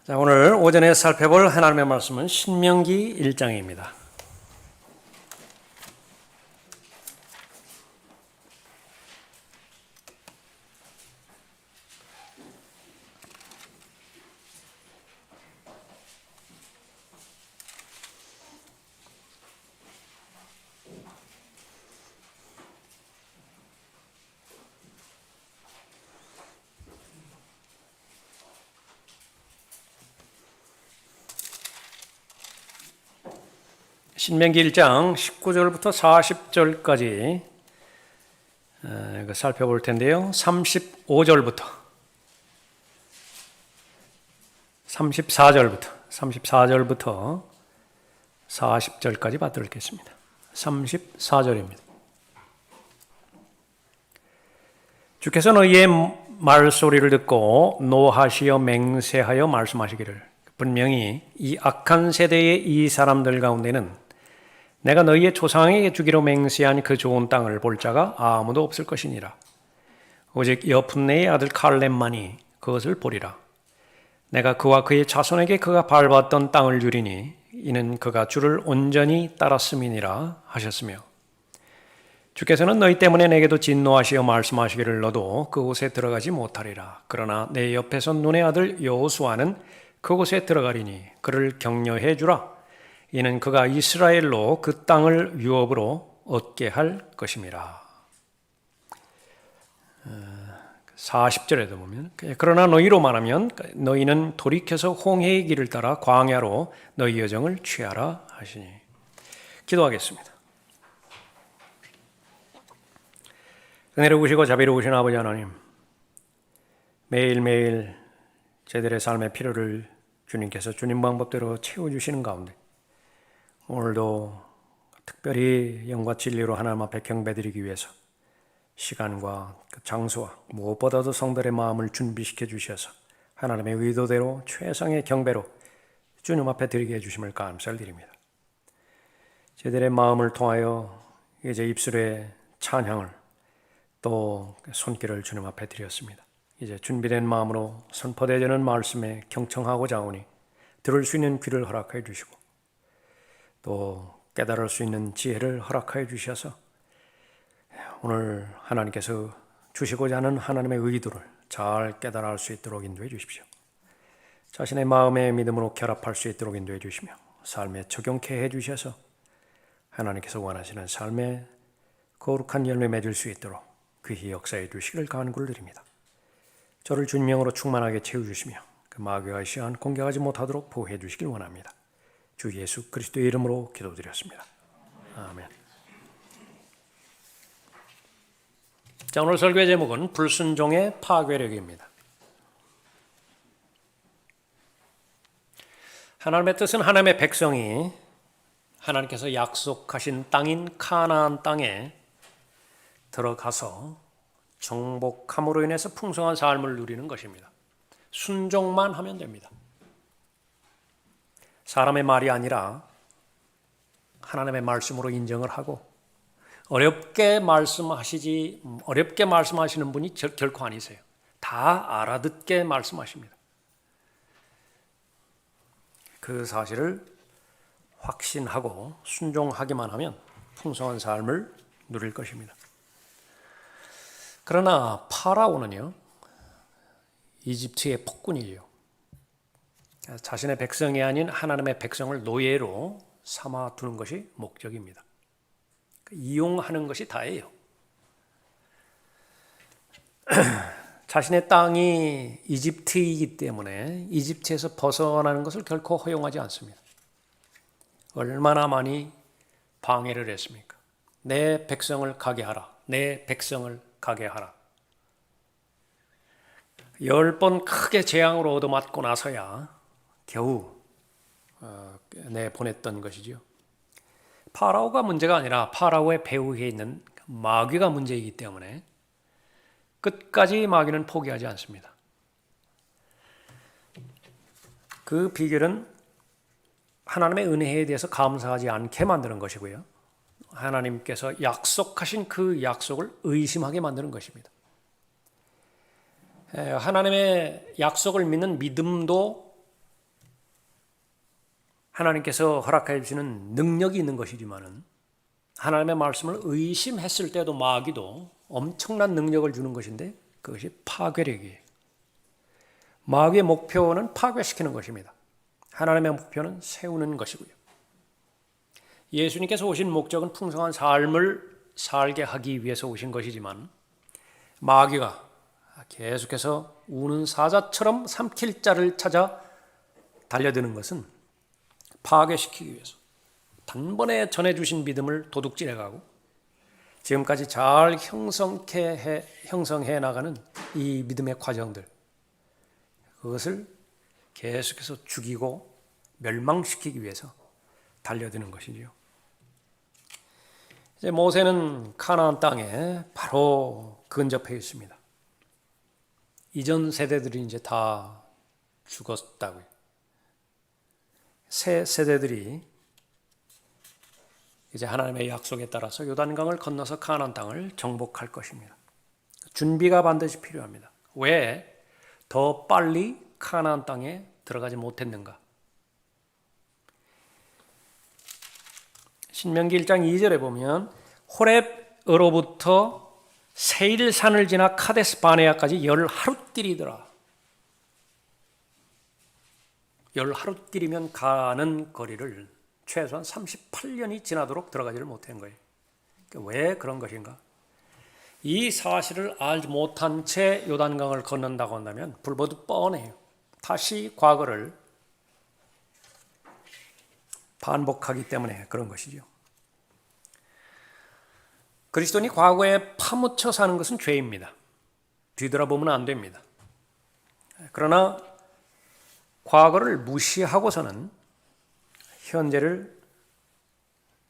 자, 오늘 오전에 살펴볼 하나님의 말씀은 신명기 1장입니다. 신명기 1장 19절부터 40절까지 살펴볼 텐데요. 34절부터 40절까지 받들겠습니다. 34절입니다. 주께서 너희의 말소리를 듣고 노하시어 맹세하여 말씀하시기를 분명히 이 악한 세대의 이 사람들 가운데는 내가 너희의 조상에게 주기로 맹세한 그 좋은 땅을 볼 자가 아무도 없을 것이니라. 오직 여푼네의 아들 칼렙만이 그것을 보리라. 내가 그와 그의 자손에게 그가 밟았던 땅을 주리니 이는 그가 주를 온전히 따랐음이니라 하셨으며, 주께서는 너희 때문에 내게도 진노하시어 말씀하시기를 너도 그곳에 들어가지 못하리라. 그러나 내 옆에서 눈의 아들 여호수아는 그곳에 들어가리니 그를 격려해 주라. 이는 그가 이스라엘로 그 땅을 유업으로 얻게 할 것임이라. 40절에도 보면 그러나 너희로 말하면 너희는 돌이켜서 홍해의 길을 따라 광야로 너희 여정을 취하라 하시니. 기도하겠습니다. 은혜로우시고 자비로우신 아버지 하나님, 매일매일 저희들의 삶의 필요를 주님께서 주님 방법대로 채워주시는 가운데 오늘도 특별히 영과 진리로 하나님 앞에 경배드리기 위해서 시간과 장소와 무엇보다도 성들의 마음을 준비시켜 주셔서 하나님의 의도대로 최상의 경배로 주님 앞에 드리게 해주심을 감사를 드립니다. 저희들의 마음을 통하여 이제 입술의 찬양을 또 손길을 주님 앞에 드렸습니다. 이제 준비된 마음으로 선포되는 말씀에 경청하고자 하오니 들을 수 있는 귀를 허락해 주시고 또 깨달을 수 있는 지혜를 허락하여 주셔서 오늘 하나님께서 주시고자 하는 하나님의 의도를 잘 깨달아 알 수 있도록 인도해 주십시오. 자신의 마음의 믿음으로 결합할 수 있도록 인도해 주시며 삶에 적용케 해 주셔서 하나님께서 원하시는 삶에 거룩한 열매 맺을 수 있도록 귀히 역사해 주시기를 간구를 드립니다. 저를 주님으로 충만하게 채워주시며 그 마귀와 시한 공격하지 못하도록 보호해 주시길 원합니다. 주 예수 그리스도의 이름으로 기도드렸습니다. 아멘. 자, 오늘 설교의 제목은 불순종의 파괴력입니다. 하나님의 뜻은 하나님의 백성이 하나님께서 약속하신 땅인 가나안 땅에 들어가서 정복함으로 인해서 풍성한 삶을 누리는 것입니다. 순종만 하면 됩니다. 사람의 말이 아니라 하나님의 말씀으로 인정을 하고 어렵게 말씀하시는 분이 결코 아니세요. 다 알아듣게 말씀하십니다. 그 사실을 확신하고 순종하기만 하면 풍성한 삶을 누릴 것입니다. 그러나 파라오는요, 이집트의 폭군이에요. 자신의 백성이 아닌 하나님의 백성을 노예로 삼아두는 것이 목적입니다. 이용하는 것이 다예요. 자신의 땅이 이집트이기 때문에 이집트에서 벗어나는 것을 결코 허용하지 않습니다. 얼마나 많이 방해를 했습니까? 내 백성을 가게 하라. 내 백성을 가게 하라. 10번 크게 재앙으로 얻어맞고 나서야 겨우 내보냈던 것이죠. 파라오가 문제가 아니라 파라오의 배후에 있는 마귀가 문제이기 때문에 끝까지 마귀는 포기하지 않습니다. 그 비결은 하나님의 은혜에 대해서 감사하지 않게 만드는 것이고요. 하나님께서 약속하신 그 약속을 의심하게 만드는 것입니다. 하나님의 약속을 믿는 믿음도 하나님께서 허락해 주시는 능력이 있는 것이지만은 하나님의 말씀을 의심했을 때도 마귀도 엄청난 능력을 주는 것인데 그것이 파괴력이에요. 마귀의 목표는 파괴시키는 것입니다. 하나님의 목표는 세우는 것이고요. 예수님께서 오신 목적은 풍성한 삶을 살게 하기 위해서 오신 것이지만 마귀가 계속해서 우는 사자처럼 삼킬 자를 찾아 달려드는 것은 파괴시키기 위해서 단번에 전해주신 믿음을 도둑질해가고 지금까지 잘 형성해 나가는 이 믿음의 과정들, 그것을 계속해서 죽이고 멸망시키기 위해서 달려드는 것이지요. 이제 모세는 가나안 땅에 바로 근접해 있습니다. 이전 세대들이 이제 다 죽었다고요. 새 세대들이 이제 하나님의 약속에 따라서 요단강을 건너서 가나안 땅을 정복할 것입니다. 준비가 반드시 필요합니다. 왜 더 빨리 가나안 땅에 들어가지 못했는가? 신명기 1장 2절에 보면 호렙으로부터 세일산을 지나 카데스 바네아까지 10하룻길이더라. 10하룻길이면 가는 거리를 최소한 38년이 지나도록 들어가지를 못한 거예요. 왜 그런 것인가? 이 사실을 알지 못한 채 요단강을 건넌다고 한다면 불보듯 뻔해요. 다시 과거를 반복하기 때문에 그런 것이죠. 그리스도인이 과거에 파묻혀 사는 것은 죄입니다. 뒤돌아보면 안 됩니다. 그러나 과거를 무시하고서는 현재를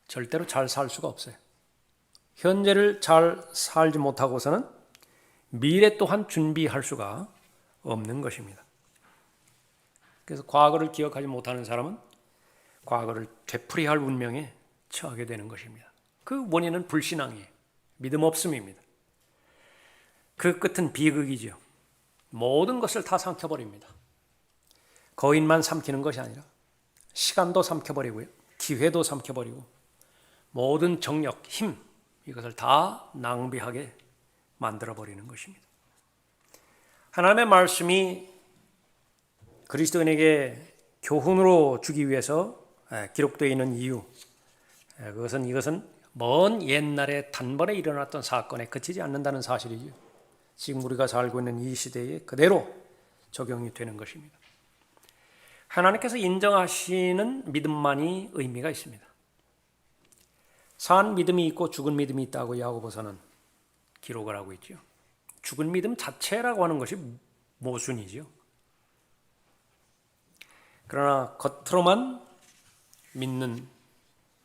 절대로 잘 살 수가 없어요. 현재를 잘 살지 못하고서는 미래 또한 준비할 수가 없는 것입니다. 그래서 과거를 기억하지 못하는 사람은 과거를 되풀이할 운명에 처하게 되는 것입니다. 그 원인은 불신앙이에요. 믿음 없음입니다. 그 끝은 비극이죠. 모든 것을 다 삼켜버립니다. 거인만 삼키는 것이 아니라 시간도 삼켜버리고요. 기회도 삼켜버리고 모든 정력, 힘 이것을 다 낭비하게 만들어버리는 것입니다. 하나님의 말씀이 그리스도인에게 교훈으로 주기 위해서 기록되어 있는 이유, 이것은 먼 옛날에 단번에 일어났던 사건에 그치지 않는다는 사실이죠. 지금 우리가 살고 있는 이 시대에 그대로 적용이 되는 것입니다. 하나님께서 인정하시는 믿음만이 의미가 있습니다. 산 믿음이 있고 죽은 믿음이 있다고 야고보서는 기록을 하고 있죠. 죽은 믿음 자체라고 하는 것이 모순이죠. 그러나 겉으로만 믿는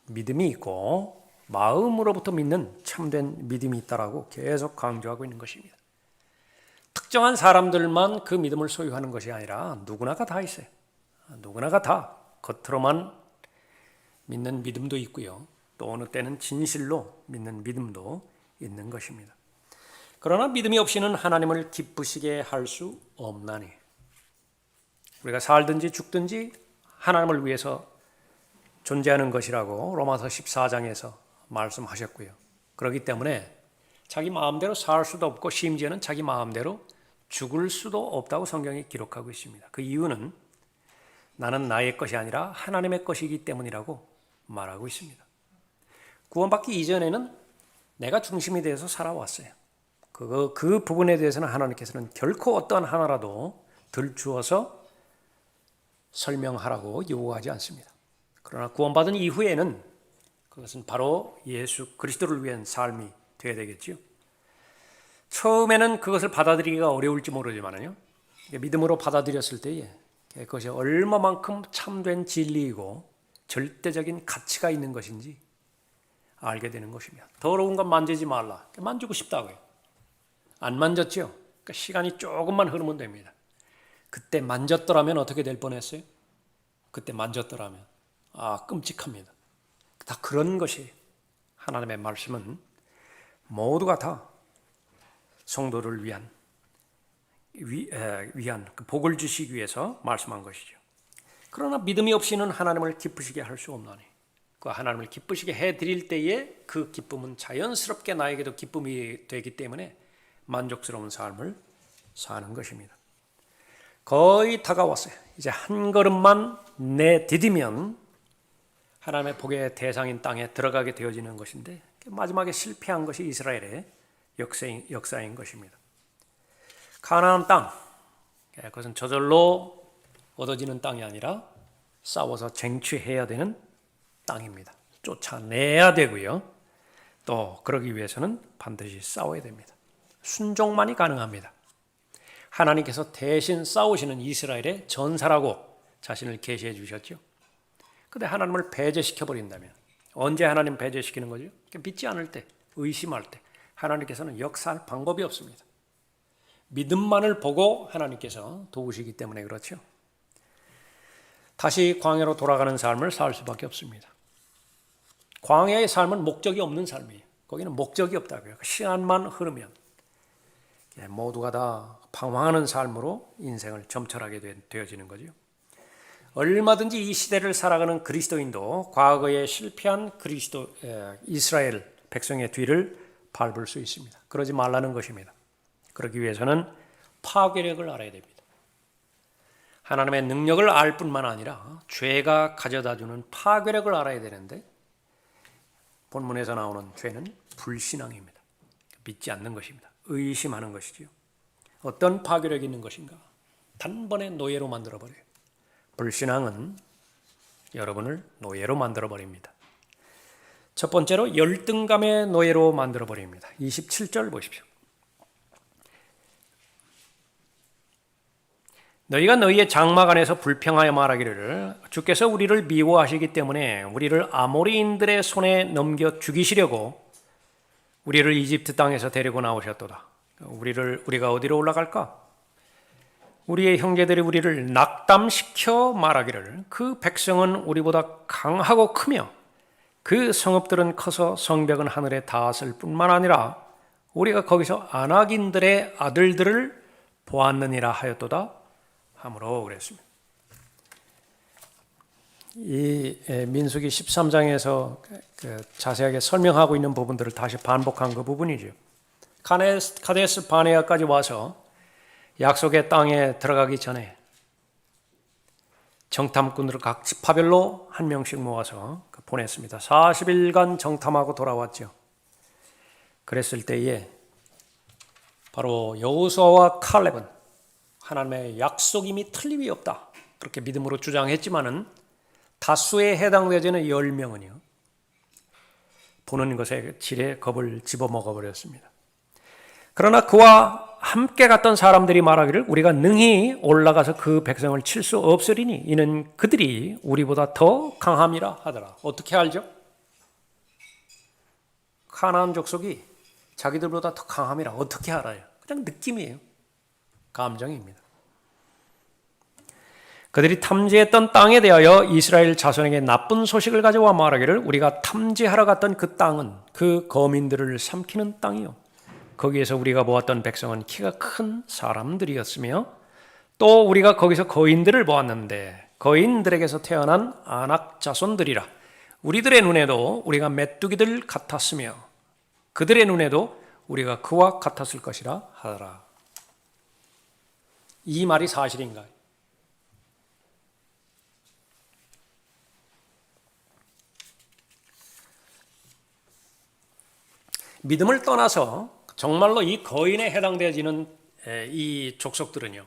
믿음이 있고 마음으로부터 믿는 참된 믿음이 있다라고 계속 강조하고 있는 것입니다. 특정한 사람들만 그 믿음을 소유하는 것이 아니라 누구나가 다 있어요. 누구나가 다 겉으로만 믿는 믿음도 있고요. 또 어느 때는 진실로 믿는 믿음도 있는 것입니다. 그러나 믿음이 없이는 하나님을 기쁘시게 할 수 없나니 우리가 살든지 죽든지 하나님을 위해서 존재하는 것이라고 로마서 14장에서 말씀하셨고요. 그렇기 때문에 자기 마음대로 살 수도 없고 심지어는 자기 마음대로 죽을 수도 없다고 성경이 기록하고 있습니다. 그 이유는 나는 나의 것이 아니라 하나님의 것이기 때문이라고 말하고 있습니다. 구원받기 이전에는 내가 중심이 되어서 살아왔어요. 그 부분에 대해서는 하나님께서는 결코 어떠한 하나라도 들추어서 설명하라고 요구하지 않습니다. 그러나 구원받은 이후에는 그것은 바로 예수 그리스도를 위한 삶이 되어야 되겠죠. 처음에는 그것을 받아들이기가 어려울지 모르지만요. 믿음으로 받아들였을 때에 그것이 얼마만큼 참된 진리이고 절대적인 가치가 있는 것인지 알게 되는 것입니다. 더러운 것 만지지 말라. 만지고 싶다고요. 안 만졌죠? 그러니까 시간이 조금만 흐르면 됩니다. 그때 만졌더라면 어떻게 될 뻔했어요? 그때 만졌더라면 끔찍합니다. 다 그런 것이 하나님의 말씀은 모두가 다 성도를 위한 그 복을 주시기 위해서 말씀한 것이죠. 그러나 믿음이 없이는 하나님을 기쁘시게 할 수 없나니 그 하나님을 기쁘시게 해드릴 때에 그 기쁨은 자연스럽게 나에게도 기쁨이 되기 때문에 만족스러운 삶을 사는 것입니다. 거의 다가왔어요. 이제 한 걸음만 내디디면 하나님의 복의 대상인 땅에 들어가게 되어지는 것인데 마지막에 실패한 것이 이스라엘의 역사인 것입니다. 가나안 땅, 그것은 저절로 얻어지는 땅이 아니라 싸워서 쟁취해야 되는 땅입니다. 쫓아내야 되고요. 또 그러기 위해서는 반드시 싸워야 됩니다. 순종만이 가능합니다. 하나님께서 대신 싸우시는 이스라엘의 전사라고 자신을 계시해 주셨죠. 그런데 하나님을 배제시켜 버린다면 언제 하나님 배제시키는 거죠? 믿지 않을 때, 의심할 때 하나님께서는 역사할 방법이 없습니다. 믿음만을 보고 하나님께서 도우시기 때문에 그렇죠. 다시 광야로 돌아가는 삶을 살 수밖에 없습니다. 광야의 삶은 목적이 없는 삶이에요. 거기는 목적이 없다고요. 시간만 흐르면 모두가 다 방황하는 삶으로 인생을 점철하게 되어지는 거죠. 얼마든지 이 시대를 살아가는 그리스도인도 과거에 실패한 이스라엘 백성의 뒤를 밟을 수 있습니다. 그러지 말라는 것입니다. 그러기 위해서는 파괴력을 알아야 됩니다. 하나님의 능력을 알 뿐만 아니라 죄가 가져다주는 파괴력을 알아야 되는데 본문에서 나오는 죄는 불신앙입니다. 믿지 않는 것입니다. 의심하는 것이지요. 어떤 파괴력이 있는 것인가? 단번에 노예로 만들어버려요. 불신앙은 여러분을 노예로 만들어버립니다. 첫 번째로 열등감의 노예로 만들어버립니다. 27절 보십시오. 너희가 너희의 장막 안에서 불평하여 말하기를 주께서 우리를 미워하시기 때문에 우리를 아모리인들의 손에 넘겨 죽이시려고 우리를 이집트 땅에서 데리고 나오셨도다. 우리가 어디로 올라갈까? 우리의 형제들이 우리를 낙담시켜 말하기를 그 백성은 우리보다 강하고 크며 그 성읍들은 커서 성벽은 하늘에 닿았을 뿐만 아니라 우리가 거기서 아낙인들의 아들들을 보았느니라 하였도다 하므로 그랬습니다. 이 민수기 13장에서 자세하게 설명하고 있는 부분들을 다시 반복한 그 부분이죠. 카데스 바네아까지 와서 약속의 땅에 들어가기 전에 정탐꾼들을 각 지파별로 한 명씩 모아서 보냈습니다. 40일간 정탐하고 돌아왔죠. 그랬을 때에 바로 여호수아와 칼렙은 하나님의 약속임이 틀림이 없다 그렇게 믿음으로 주장했지만은 다수에 해당되지는 10명은요 보는 것에 질에 겁을 집어먹어 버렸습니다. 그러나 그와 함께 갔던 사람들이 말하기를 우리가 능히 올라가서 그 백성을 칠 수 없으리니 이는 그들이 우리보다 더 강함이라 하더라. 어떻게 알죠? 가나안 족속이 자기들보다 더 강함이라 어떻게 알아요? 그냥 느낌이에요. 감정입니다. 그들이 탐지했던 땅에 대하여 이스라엘 자손에게 나쁜 소식을 가져와 말하기를 우리가 탐지하러 갔던 그 땅은 그 거민들을 삼키는 땅이요 거기에서 우리가 보았던 백성은 키가 큰 사람들이었으며 또 우리가 거기서 거인들을 보았는데 거인들에게서 태어난 아낙 자손들이라 우리들의 눈에도 우리가 메뚜기들 같았으며 그들의 눈에도 우리가 그와 같았을 것이라 하더라. 이 말이 사실인가요? 믿음을 떠나서 정말로 이 거인에 해당되어지는 이 족속들은요,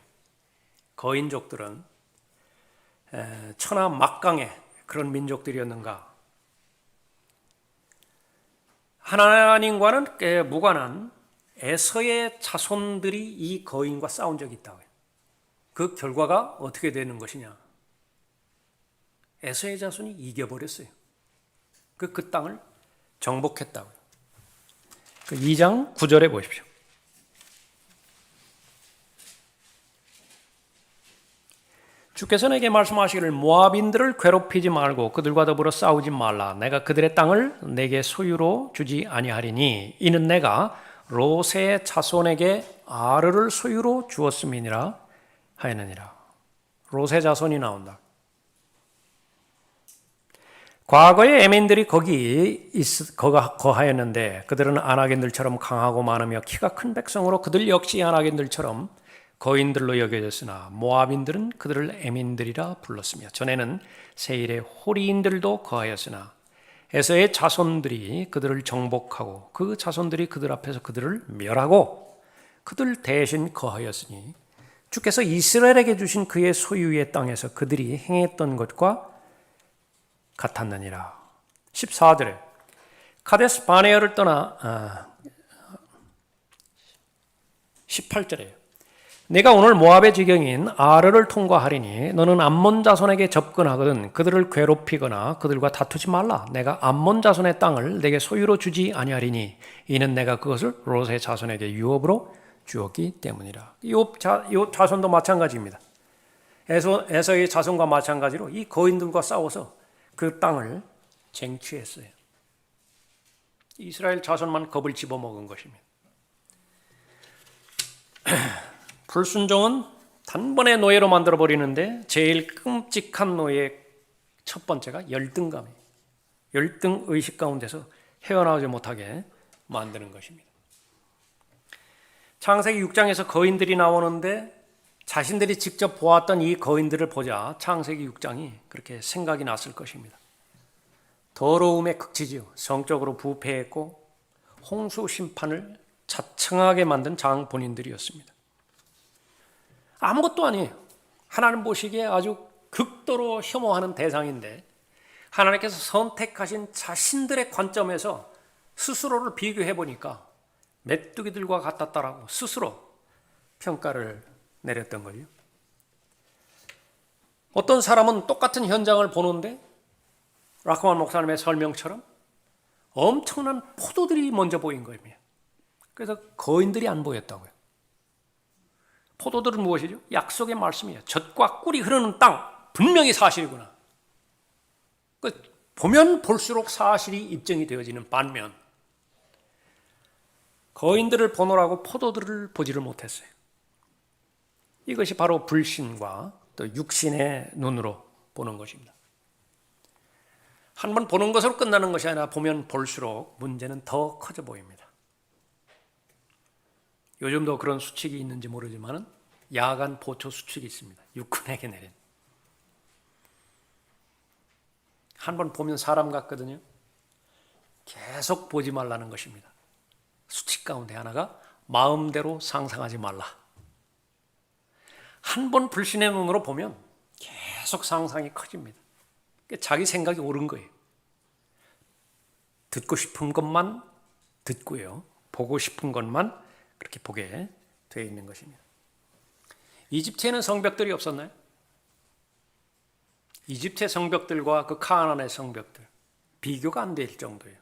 거인족들은 천하 막강의 그런 민족들이었는가? 하나님과는 무관한 에서의 자손들이 이 거인과 싸운 적이 있다고요. 그 결과가 어떻게 되는 것이냐? 에서의 자손이 이겨버렸어요. 그 땅을 정복했다고요. 그 2장 9절에 보십시오. 주께서 내게 말씀하시기를 모압인들을 괴롭히지 말고 그들과 더불어 싸우지 말라. 내가 그들의 땅을 내게 소유로 주지 아니하리니 이는 내가 롯의 자손에게 아르를 소유로 주었음이니라 하였느니라. 롯의 자손이 나온다. 과거에 에멘들이 거하였는데 그들은 아낙인들처럼 강하고 많으며 키가 큰 백성으로 그들 역시 아낙인들처럼 거인들로 여겨졌으나 모압인들은 그들을 에멘들이라 불렀으며 전에는 세일의 호리인들도 거하였으나 에서의 자손들이 그들을 정복하고 그 자손들이 그들 앞에서 그들을 멸하고 그들 대신 거하였으니 주께서 이스라엘에게 주신 그의 소유의 땅에서 그들이 행했던 것과 같았느니라. 14절에 카데스 바네아를 떠나 18절에 내가 오늘 모압의 지경인 아르를 통과하리니 너는 암몬 자손에게 접근하거든 그들을 괴롭히거나 그들과 다투지 말라. 내가 암몬 자손의 땅을 내게 소유로 주지 아니하리니 이는 내가 그것을 롯의 자손에게 유업으로 주었기 때문이라. 이 자손도 마찬가지입니다. 에서의 자손과 마찬가지로 이 거인들과 싸워서 그 땅을 쟁취했어요. 이스라엘 자손만 겁을 집어먹은 것입니다. 불순종은 단번에 노예로 만들어버리는데 제일 끔찍한 노예의 첫 번째가 열등감이에요. 열등의식 가운데서 헤어나오지 못하게 만드는 것입니다. 창세기 6장에서 거인들이 나오는데 자신들이 직접 보았던 이 거인들을 보자 창세기 6장이 그렇게 생각이 났을 것입니다. 더러움의 극치지요. 성적으로 부패했고 홍수 심판을 자청하게 만든 장 본인들이었습니다. 아무것도 아니에요. 하나님 보시기에 아주 극도로 혐오하는 대상인데 하나님께서 선택하신 자신들의 관점에서 스스로를 비교해 보니까 메뚜기들과 같았다라고 스스로 평가를 내렸던 거예요. 어떤 사람은 똑같은 현장을 보는데 라크만 목사님의 설명처럼 엄청난 포도들이 먼저 보인 거예요. 그래서 거인들이 안 보였다고요. 포도들은 무엇이죠? 약속의 말씀이에요. 젖과 꿀이 흐르는 땅, 분명히 사실이구나. 보면 볼수록 사실이 입증이 되어지는 반면 거인들을 보느라고 포도들을 보지를 못했어요. 이것이 바로 불신과 또 육신의 눈으로 보는 것입니다. 한번 보는 것으로 끝나는 것이 아니라 보면 볼수록 문제는 더 커져 보입니다. 요즘도 그런 수칙이 있는지 모르지만 야간 보초 수칙이 있습니다. 육군에게 내린. 한번 보면 사람 같거든요. 계속 보지 말라는 것입니다. 수칙 가운데 하나가 마음대로 상상하지 말라. 한 번 불신의 눈으로 보면 계속 상상이 커집니다. 자기 생각이 옳은 거예요. 듣고 싶은 것만 듣고요. 보고 싶은 것만 그렇게 보게 되어 있는 것입니다. 이집트에는 성벽들이 없었나요? 이집트의 성벽들과 그 카나안의 성벽들 비교가 안 될 정도예요.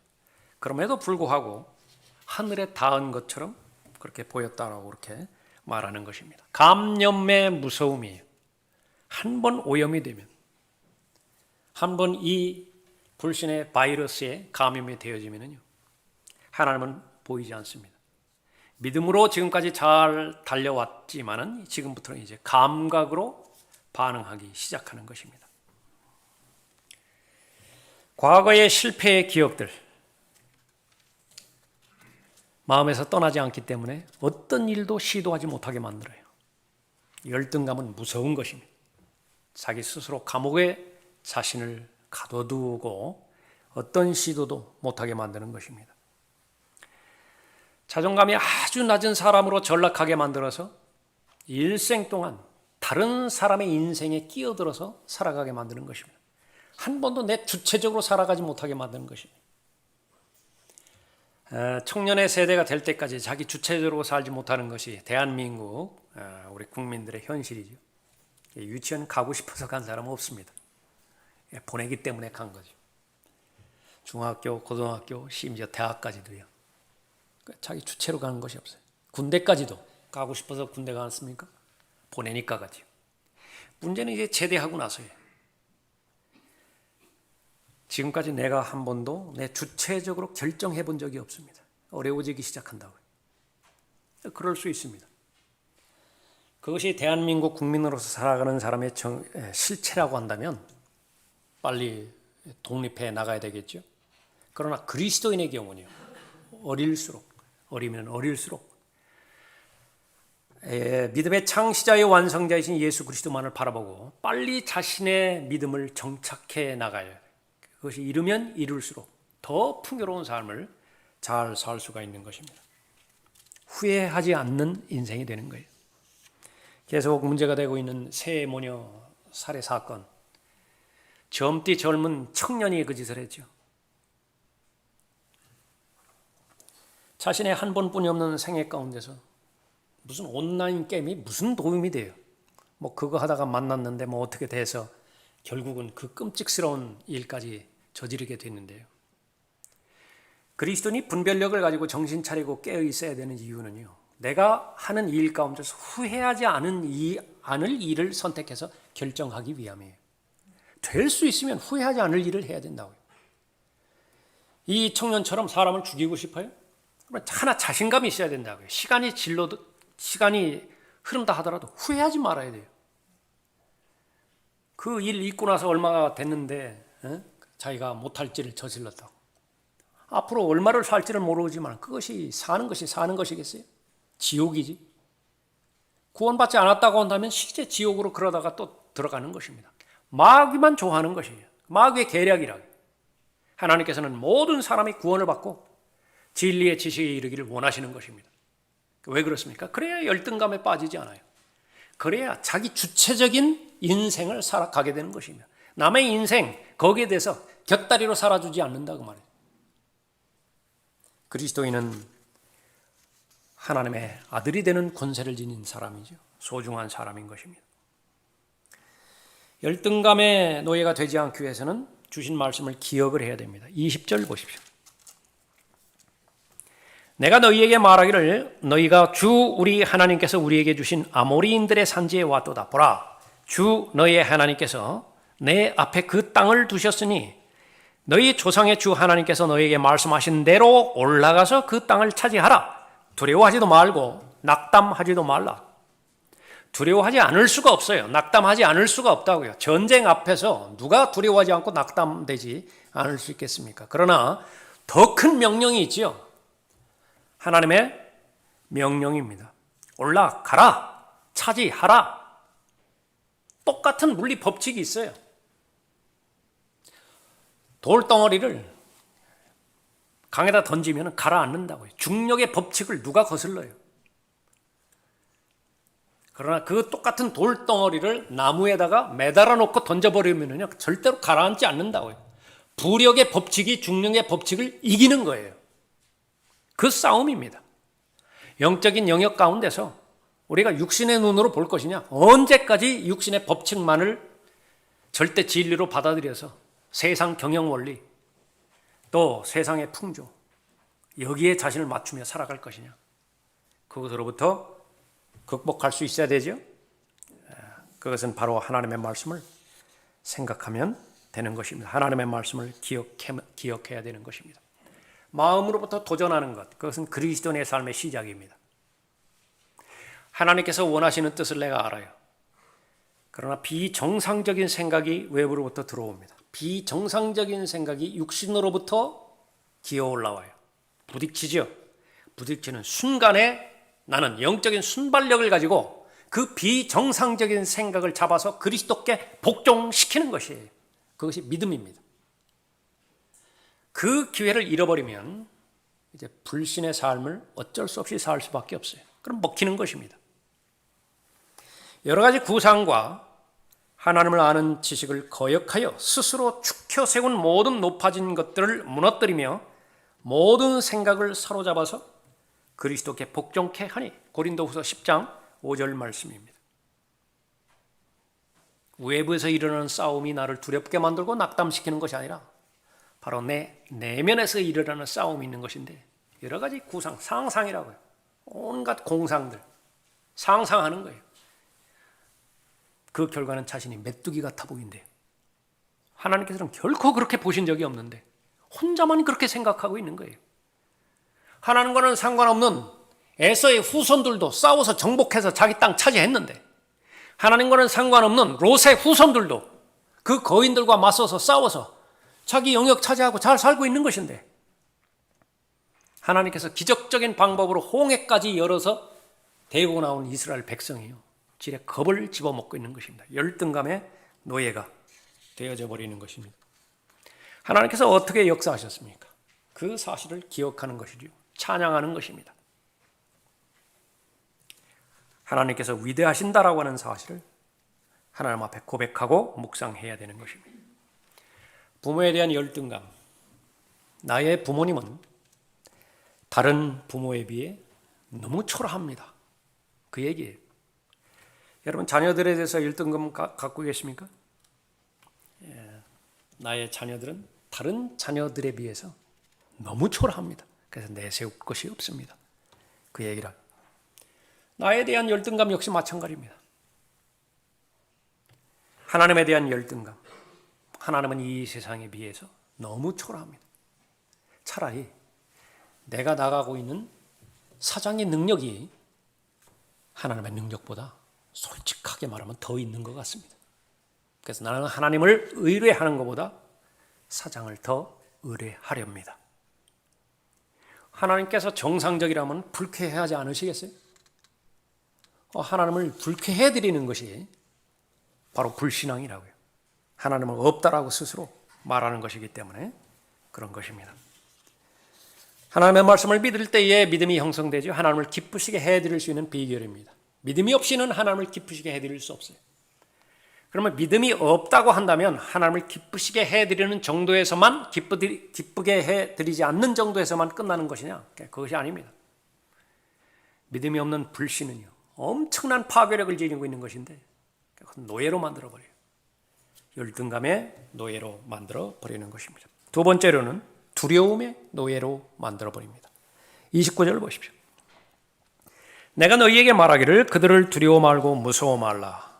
그럼에도 불구하고 하늘에 닿은 것처럼 그렇게 보였다라고 그렇게 말하는 것입니다. 감염의 무서움이에요. 한 번 오염이 되면 한 번 이 불신의 바이러스에 감염이 되어지면요 하나님은 보이지 않습니다. 믿음으로 지금까지 잘 달려왔지만은 지금부터는 이제 감각으로 반응하기 시작하는 것입니다. 과거의 실패의 기억들 마음에서 떠나지 않기 때문에 어떤 일도 시도하지 못하게 만들어요. 열등감은 무서운 것입니다. 자기 스스로 감옥에 자신을 가둬두고 어떤 시도도 못하게 만드는 것입니다. 자존감이 아주 낮은 사람으로 전락하게 만들어서 일생 동안 다른 사람의 인생에 끼어들어서 살아가게 만드는 것입니다. 한 번도 내 주체적으로 살아가지 못하게 만드는 것입니다. 청년의 세대가 될 때까지 자기 주체적으로 살지 못하는 것이 대한민국 우리 국민들의 현실이죠. 유치원 가고 싶어서 간 사람은 없습니다. 보내기 때문에 간 거죠. 중학교, 고등학교, 심지어 대학까지도요. 자기 주체로 가는 것이 없어요. 군대까지도 가고 싶어서 군대 갔습니까? 보내니까 가죠. 문제는 이제 제대하고 나서예요. 지금까지 내가 한 번도 내 주체적으로 결정해 본 적이 없습니다. 어려워지기 시작한다고요. 그럴 수 있습니다. 그것이 대한민국 국민으로서 살아가는 사람의 실체라고 한다면 빨리 독립해 나가야 되겠죠. 그러나 그리스도인의 경우는요, 어리면 어릴수록 믿음의 창시자의 완성자이신 예수 그리스도만을 바라보고 빨리 자신의 믿음을 정착해 나가요. 그것이 이르면 이룰수록 더 풍요로운 삶을 잘 살 수가 있는 것입니다. 후회하지 않는 인생이 되는 거예요. 계속 문제가 되고 있는 새 모녀 살해 사건, 젊디 젊은 청년이 그 짓을 했죠. 자신의 한 번뿐이 없는 생애 가운데서 무슨 온라인 게임이 무슨 도움이 돼요. 뭐 그거 하다가 만났는데 뭐 어떻게 돼서 결국은 그 끔찍스러운 일까지 저지르게 됐는데요. 그리스도인이 분별력을 가지고 정신 차리고 깨어 있어야 되는 이유는요, 내가 하는 일 가운데서 후회하지 않을 일을 선택해서 결정하기 위함이에요. 될 수 있으면 후회하지 않을 일을 해야 된다고요. 이 청년처럼 사람을 죽이고 싶어요? 그러면 하나 자신감이 있어야 된다고요. 시간이 흐른다 하더라도 후회하지 말아야 돼요. 그 일 있고 나서 얼마가 됐는데 자기가 못할 일을 저질렀다고. 앞으로 얼마를 살지를 모르지만 그것이 사는 것이겠어요? 지옥이지. 구원받지 않았다고 한다면 실제 지옥으로 그러다가 또 들어가는 것입니다. 마귀만 좋아하는 것이에요. 마귀의 계략이라고. 하나님께서는 모든 사람이 구원을 받고 진리의 지식에 이르기를 원하시는 것입니다. 왜 그렇습니까? 그래야 열등감에 빠지지 않아요. 그래야 자기 주체적인 인생을 살아가게 되는 것입니다. 남의 인생, 거기에 대해서 곁다리로 살아주지 않는다고 말이에요. 그리스도인은 하나님의 아들이 되는 권세를 지닌 사람이죠. 소중한 사람인 것입니다. 열등감의 노예가 되지 않기 위해서는 주신 말씀을 기억을 해야 됩니다. 20절 보십시오. 내가 너희에게 말하기를 너희가 주 우리 하나님께서 우리에게 주신 아모리인들의 산지에 왔도다. 보라, 주 너희의 하나님께서 내 앞에 그 땅을 두셨으니 너희 조상의 주 하나님께서 너희에게 말씀하신 대로 올라가서 그 땅을 차지하라. 두려워하지도 말고 낙담하지도 말라. 두려워하지 않을 수가 없어요. 낙담하지 않을 수가 없다고요. 전쟁 앞에서 누가 두려워하지 않고 낙담되지 않을 수 있겠습니까? 그러나 더 큰 명령이 있지요. 하나님의 명령입니다. 올라가라. 차지하라. 똑같은 물리 법칙이 있어요. 돌덩어리를 강에다 던지면 가라앉는다고요. 중력의 법칙을 누가 거슬러요? 그러나 그 똑같은 돌덩어리를 나무에다가 매달아 놓고 던져버리면요, 절대로 가라앉지 않는다고요. 부력의 법칙이 중력의 법칙을 이기는 거예요. 그 싸움입니다. 영적인 영역 가운데서 우리가 육신의 눈으로 볼 것이냐, 언제까지 육신의 법칙만을 절대 진리로 받아들여서 세상 경영 원리, 또 세상의 풍조, 여기에 자신을 맞추며 살아갈 것이냐, 그것으로부터 극복할 수 있어야 되죠. 그것은 바로 하나님의 말씀을 생각하면 되는 것입니다. 하나님의 말씀을 기억해야 되는 것입니다. 마음으로부터 도전하는 것, 그것은 그리스도인의 삶의 시작입니다. 하나님께서 원하시는 뜻을 내가 알아요. 그러나 비정상적인 생각이 외부로부터 들어옵니다. 비정상적인 생각이 육신으로부터 기어 올라와요. 부딪히죠. 부딪히는 순간에 나는 영적인 순발력을 가지고 그 비정상적인 생각을 잡아서 그리스도께 복종시키는 것이에요. 그것이 믿음입니다. 그 기회를 잃어버리면 이제 불신의 삶을 어쩔 수 없이 살 수밖에 없어요. 그럼 먹히는 것입니다. 여러 가지 구상과 하나님을 아는 지식을 거역하여 스스로 축혀 세운 모든 높아진 것들을 무너뜨리며 모든 생각을 사로잡아서 그리스도께 복종케 하니, 고린도후서 10장 5절 말씀입니다. 외부에서 일어나는 싸움이 나를 두렵게 만들고 낙담시키는 것이 아니라 바로 내 내면에서 일어나는 싸움이 있는 것인데, 여러 가지 구상, 상상이라고요. 온갖 공상들 상상하는 거예요. 그 결과는 자신이 메뚜기 같아 보인대요. 하나님께서는 결코 그렇게 보신 적이 없는데 혼자만 그렇게 생각하고 있는 거예요. 하나님과는 상관없는 에서의 후손들도 싸워서 정복해서 자기 땅 차지했는데, 하나님과는 상관없는 롯의 후손들도 그 거인들과 맞서서 싸워서 자기 영역 차지하고 잘 살고 있는 것인데 하나님께서 기적적인 방법으로 홍해까지 열어서 데리고 나온 이스라엘 백성이요, 지레 겁을 집어먹고 있는 것입니다. 열등감의 노예가 되어져 버리는 것입니다. 하나님께서 어떻게 역사하셨습니까? 그 사실을 기억하는 것이죠. 찬양하는 것입니다. 하나님께서 위대하신다라고 하는 사실을 하나님 앞에 고백하고 묵상해야 되는 것입니다. 부모에 대한 열등감. 나의 부모님은 다른 부모에 비해 너무 초라합니다. 그 얘기예요. 여러분, 자녀들에 대해서 열등감 갖고 계십니까? 나의 자녀들은 다른 자녀들에 비해서 너무 초라합니다. 그래서 내세울 것이 없습니다. 그 얘기를. 나에 대한 열등감 역시 마찬가지입니다. 하나님에 대한 열등감. 하나님은 이 세상에 비해서 너무 초라합니다. 차라리 내가 나가고 있는 사장의 능력이 하나님의 능력보다 솔직하게 말하면 더 있는 것 같습니다. 그래서 나는 하나님을 의뢰하는 것보다 사장을 더 의뢰하렵니다. 하나님께서 정상적이라면 불쾌해하지 않으시겠어요? 하나님을 불쾌해드리는 것이 바로 불신앙이라고요. 하나님은 없다라고 스스로 말하는 것이기 때문에 그런 것입니다. 하나님의 말씀을 믿을 때에 믿음이 형성되죠. 하나님을 기쁘시게 해드릴 수 있는 비결입니다. 믿음이 없이는 하나님을 기쁘시게 해드릴 수 없어요. 그러면 믿음이 없다고 한다면 하나님을 기쁘시게 해드리는 정도에서만 기쁘게 해드리지 않는 정도에서만 끝나는 것이냐? 그것이 아닙니다. 믿음이 없는 불신은요, 엄청난 파괴력을 지니고 있는 것인데 노예로 만들어버려요. 열등감의 노예로 만들어버리는 것입니다. 두 번째로는 두려움의 노예로 만들어버립니다. 29절 보십시오. 내가 너희에게 말하기를 그들을 두려워 말고 무서워 말라.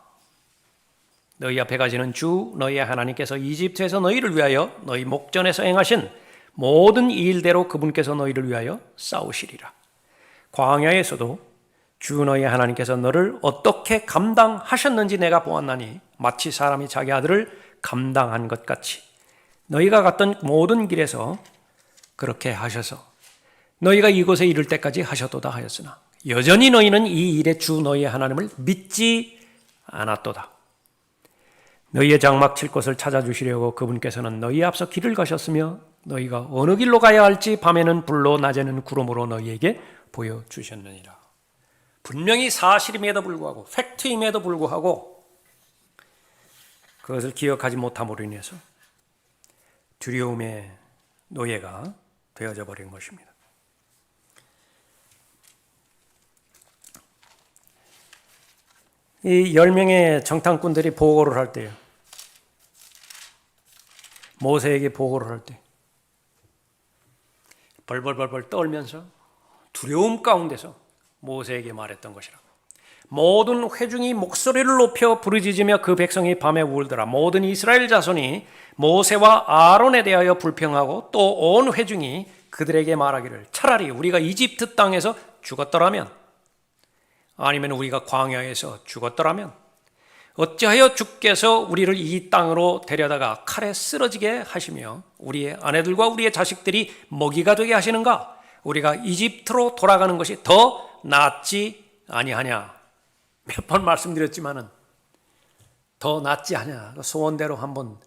너희 앞에 가시는 주 너희의 하나님께서 이집트에서 너희를 위하여 너희 목전에서 행하신 모든 일대로 그분께서 너희를 위하여 싸우시리라. 광야에서도 주 너희의 하나님께서 너를 어떻게 감당하셨는지 내가 보았나니 마치 사람이 자기 아들을 감당한 것 같이 너희가 갔던 모든 길에서 그렇게 하셔서 너희가 이곳에 이를 때까지 하셨도다 하였으나 여전히 너희는 이 일에 주 너희의 하나님을 믿지 않았도다. 너희의 장막 칠 곳을 찾아주시려고 그분께서는 너희 앞서 길을 가셨으며 너희가 어느 길로 가야 할지 밤에는 불로 낮에는 구름으로 너희에게 보여주셨느니라. 분명히 사실임에도 불구하고 팩트임에도 불구하고 그것을 기억하지 못함으로 인해서 두려움의 노예가 되어져 버린 것입니다. 이 10명의 정탐꾼들이 보고를 할 때요, 모세에게 보고를 할 때 벌벌벌벌 떨면서 두려움 가운데서 모세에게 말했던 것이라고. 모든 회중이 목소리를 높여 부르짖으며 그 백성이 밤에 울더라. 모든 이스라엘 자손이 모세와 아론에 대하여 불평하고 또 온 회중이 그들에게 말하기를 차라리 우리가 이집트 땅에서 죽었더라면 아니면 우리가 광야에서 죽었더라면 어찌하여 주께서 우리를 이 땅으로 데려다가 칼에 쓰러지게 하시며 우리의 아내들과 우리의 자식들이 먹이가 되게 하시는가? 우리가 이집트로 돌아가는 것이 더 낫지 아니하냐? 몇 번 말씀드렸지만은 더 낫지 않냐? 소원대로 한번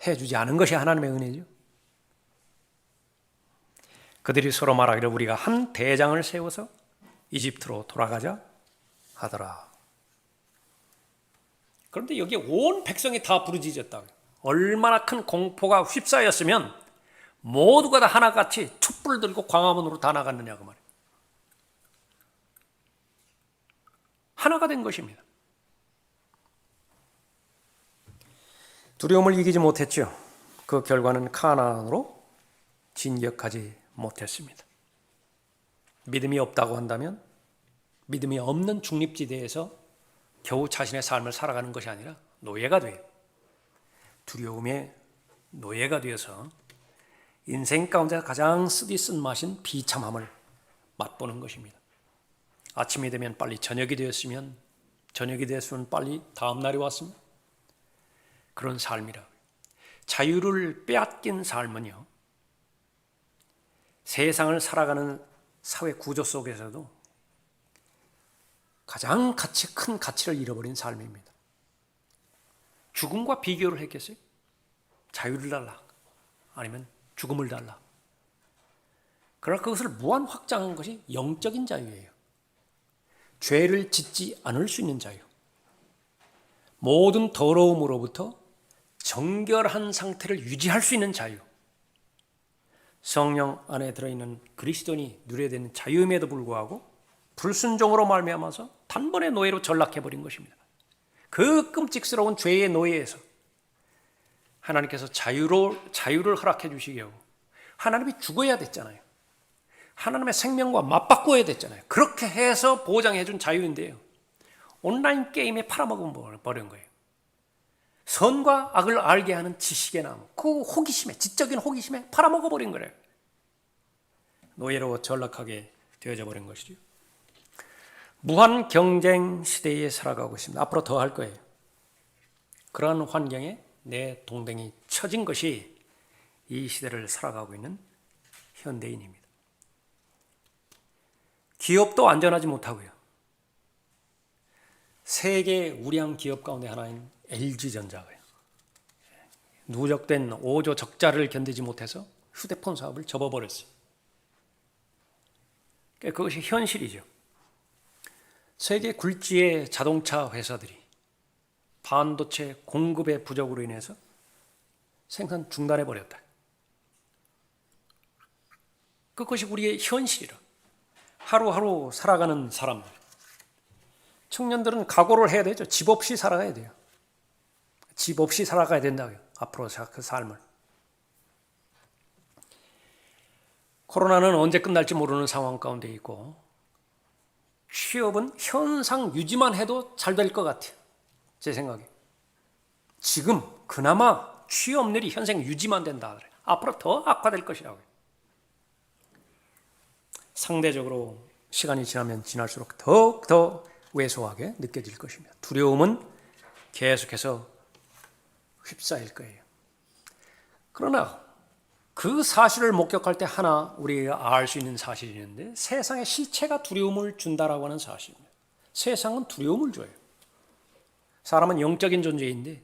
해주지 않은 것이 하나님의 은혜죠. 그들이 서로 말하기를 우리가 한 대장을 세워서 이집트로 돌아가자 하더라. 그런데 여기에 온 백성이 다 부르짖었다. 얼마나 큰 공포가 휩싸였으면 모두가 다 하나같이 촛불 들고 광화문으로 다 나갔느냐고 말이에요. 하나가 된 것입니다. 두려움을 이기지 못했죠. 그 결과는 카나안으로 진격하지 못했습니다. 믿음이 없다고 한다면 믿음이 없는 중립지대에서 겨우 자신의 삶을 살아가는 것이 아니라 노예가 돼요. 두려움의 노예가 되어서 인생 가운데 가장 쓰디쓴 맛인 비참함을 맛보는 것입니다. 아침이 되면 빨리 저녁이 되었으면 빨리 다음 날이 왔습니다. 그런 삶이라. 자유를 빼앗긴 삶은요, 세상을 살아가는 사회 구조 속에서도 가장 큰 가치를 잃어버린 삶입니다. 죽음과 비교를 했겠어요? 자유를 달라, 아니면 죽음을 달라. 그러나 그것을 무한 확장한 것이 영적인 자유예요. 죄를 짓지 않을 수 있는 자유, 모든 더러움으로부터 정결한 상태를 유지할 수 있는 자유, 성령 안에 들어있는 그리스도인이 누려야 되는 자유임에도 불구하고 불순종으로 말미암아서 단번에 노예로 전락해버린 것입니다. 그 끔찍스러운 죄의 노예에서 하나님께서 자유를 허락해 주시기 위하고, 하나님이 죽어야 됐잖아요. 하나님의 생명과 맞바꿔야 됐잖아요. 그렇게 해서 보장해 준 자유인데요, 온라인 게임에 팔아먹은 버린 거예요. 선과 악을 알게 하는 지식의 나무, 그 호기심에, 지적인 호기심에 팔아먹어버린 거래요. 노예로 전락하게 되어져 버린 것이죠. 무한 경쟁 시대에 살아가고 있습니다. 앞으로 더 할 거예요. 그러한 환경에 내 동댕이 처진 것이 이 시대를 살아가고 있는 현대인입니다. 기업도 안전하지 못하고요, 세계 우량 기업 가운데 하나인 LG전자가요, 누적된 5조 적자를 견디지 못해서 휴대폰 사업을 접어버렸어요. 그것이 현실이죠. 세계 굴지의 자동차 회사들이 반도체 공급의 부족으로 인해서 생산 중단해버렸다. 그것이 우리의 현실이라. 하루하루 살아가는 사람들, 청년들은 각오를 해야 되죠. 집 없이 살아가야 돼요. 집 없이 살아가야 된다고요, 앞으로 그 삶을. 코로나는 언제 끝날지 모르는 상황 가운데 있고, 취업은 현상 유지만 해도 잘 될 것 같아요, 제 생각에. 지금 그나마 취업률이 현상 유지만 된다, 앞으로 더 악화될 것이라고요. 상대적으로 시간이 지나면 지날수록 더욱더 왜소하게 느껴질 것입니다. 두려움은 계속해서 휩싸일 거예요. 그러나 그 사실을 목격할 때 하나 우리가 알 수 있는 사실이 있는데, 세상의 실체가 두려움을 준다라고 하는 사실입니다. 세상은 두려움을 줘요. 사람은 영적인 존재인데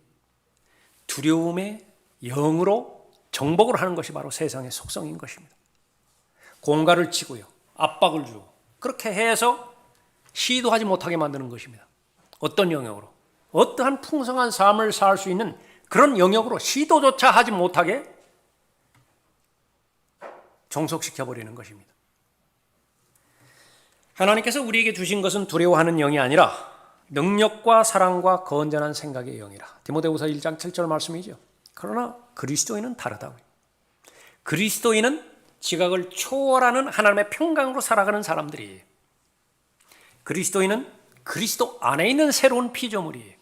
두려움의 영으로 정복을 하는 것이 바로 세상의 속성인 것입니다. 공갈을 치고요, 압박을 주고, 그렇게 해서 시도하지 못하게 만드는 것입니다. 어떤 영역으로? 어떠한 풍성한 삶을 살 수 있는 그런 영역으로 시도조차 하지 못하게 종속시켜버리는 것입니다. 하나님께서 우리에게 주신 것은 두려워하는 영이 아니라 능력과 사랑과 건전한 생각의 영이라. 디모데후서 1장 7절 말씀이죠. 그러나 그리스도인은 다르다고요. 그리스도인은 지각을 초월하는 하나님의 평강으로 살아가는 사람들이에요. 그리스도인은 그리스도 안에 있는 새로운 피조물이에요.